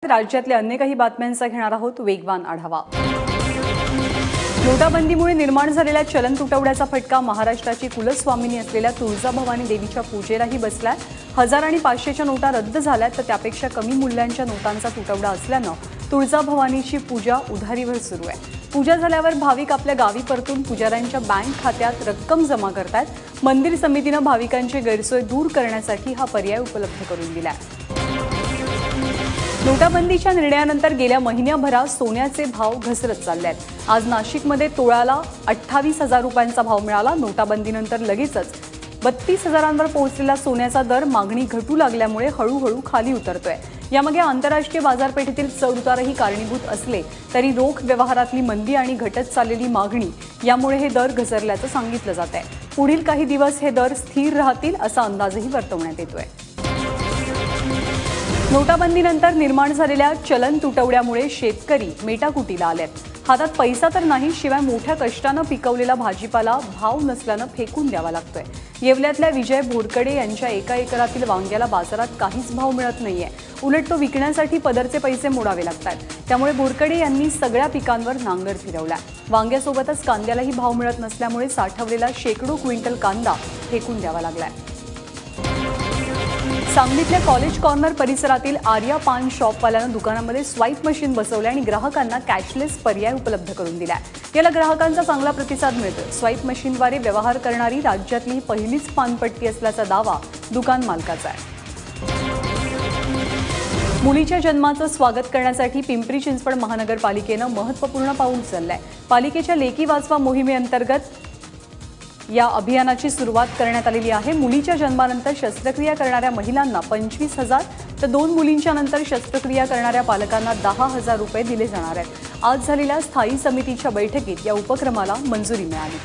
राज्यातल्या अन्य काही बातम्यांचा घेणार आहोत वेगवान आढावा। नोटाबंदीमुळे निर्माण झालेल्या चलन तुटवड्याचा फटका महाराष्ट्राची कुलस्वामिनी असलेल्या तुळजाभवानी देवीच्या पूजेलाही बसलाय। 1000 आणि 500च्या नोटा रद्द झाल्यात तर त्यापेक्षा कमी मूल्याच्या नोटांचा तुटवडा असल्यानं तुळजाभवानीची पूजा उधारीवर सुरू आहे। पूजा झाल्यावर भाविक आपल्या गावी परतून पुजाऱ्यांच्या बँक खात्यात रक्कम जमा करतात। मंदिर समितीने भाविकांची गैरसोय दूर करण्यासाठी हा पर्याय उपलब्ध करून दिलाय। नोटाबंदीच्या निर्णयानंतर गेल्या महिन्याभरात सोन्याचे भाव घसरत चालले आहेत। आज नाशिकमध्ये तोळ्याला 28,000 रुपयांचा भाव मिळाला। नोटाबंदीनंतर लगेचच 32,000वर पोहोचलेला सोन्याचा दर मागणी घटू लागल्यामुळे हळूहळू खाली उतरतोय। यामध्ये आंतरराष्ट्रीय बाजारपेठेतील चढउतारही कारणीभूत असले तरी रोख व्यवहारातली मंदी आणि घटत चाललेली मागणी यामुळे हे दर घसरल्याचं सांगितलं जात आहे। पुढील काही दिवस हे दर स्थिर राहतील असा अंदाजही वर्तवण्यात येतोय। नोटाबंदीनंतर निर्माण झालेल्या चलन तुटवड्यामुळे शेतकरी मेटाकुटीला आलेत। हातात पैसा तर नाही, शिवाय मोठ्या कष्टानं पिकवलेला भाजीपाला भाव नसल्यानं फेकून द्यावा लागतोय। येवल्यातल्या विजय बोरकडे यांच्या एका एकरातील वांग्याला बाजारात काहीच भाव मिळत नाहीये। उलट तो विकण्यासाठी पदरचे पैसे मोडावे लागतात। त्यामुळे बोरकडे यांनी सगळ्या पिकांवर नांगर फिरवला। वांग्यासोबतच कांद्यालाही भाव मिळत नसल्यामुळे साठवलेला शेकडो क्विंटल कांदा फेकून द्यावा लागलाय। सांगलीतल्या कॉलेज कॉर्नर परिसरातील आर्या पान शॉपवाल्यानं दुकानामध्ये स्वाईप मशीन बसवले आणि ग्राहकांना कॅशलेस पर्याय उपलब्ध करून दिलाय। याला ग्राहकांचा चांगला प्रतिसाद मिळतो। स्वाईप मशीनद्वारे व्यवहार करणारी राज्यातली पहिलीच पानपट्टी असल्याचा दावा दुकान मालकाचा आहे। मुलीच्या जन्माचं स्वागत करण्यासाठी पिंपरी चिंचवड महानगरपालिकेनं महत्त्वपूर्ण पाऊल उचललंय। पालिकेच्या लेकी वाचवा मोहिमेअंतर्गत या अभियानाची सुरुवात करण्यात आलेली आहे। मुलीच्या जन्मानंतर शस्त्रक्रिया करणाऱ्या महिलांना 25,000 तर 2 मुलींच्या नंतर शस्त्रक्रिया करणाऱ्या पालकांना 10,000 रुपये दिले जाणार आहेत। आज झालेल्या स्थायी समितीच्या बैठकीत या उपक्रमाला मंजुरी मिळाली।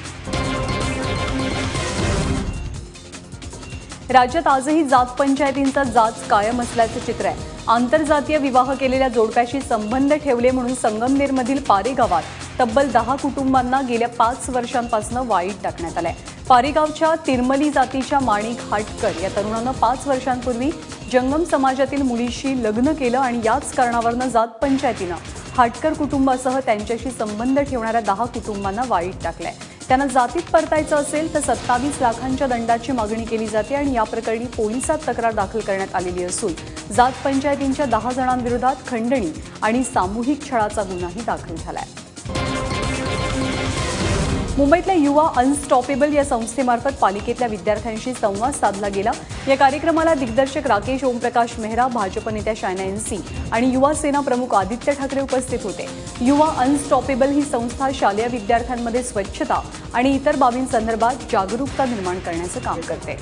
राज्यात आजही जात पंचायतींचा जाच कायम असल्याचं चित्र आहे। आंतरजातीय विवाह केलेल्या जोडप्याशी संबंध ठेवले म्हणून संगमनेरमधील पारे गावात तब्बल 10 कुटुंबांना गेल्या 5 वर्षांपासून वाळीत टाकण्यात आलंय। पारेगावच्या तिरमली जातीच्या माणिक हाटकर या तरुणानं 5 वर्षांपूर्वी जंगम समाजातील मुलीशी लग्न केलं आणि याच कारणावरून जात पंचायतीनं हाटकर कुटुंबासह त्यांच्याशी संबंध ठेवणाऱ्या 10 कुटुंबांना वाळीत टाकलंय। त्यांना जातीत परतायचं असेल तर 27 लाखांच्या दंडाची मागणी केली जाते आणि या प्रकरणी पोलिसात तक्रार दाखल करण्यात आलेली असून जात पंचायतींच्या 10 जणांविरोधात खंडणी आणि सामूहिक छळाचा गुन्हाही दाखल झालाय। मुंबईतल्या युवा अनस्टॉपेबल या संस्थेमार्फत पालिकेतल्या विद्यार्थ्यांशी संवाद साधला गेला। या कार्यक्रमाला दिग्दर्शक राकेश ओमप्रकाश मेहरा, भाजप नेत्या शायना एनसी आणि युवा सेना प्रमुख आदित्य ठाकरे उपस्थित होते। युवा अनस्टॉपेबल ही संस्था शालेय विद्यार्थ्यांमध्ये स्वच्छता आणि इतर बाबींसंदर्भात जागरूकता निर्माण करण्याचं काम करते।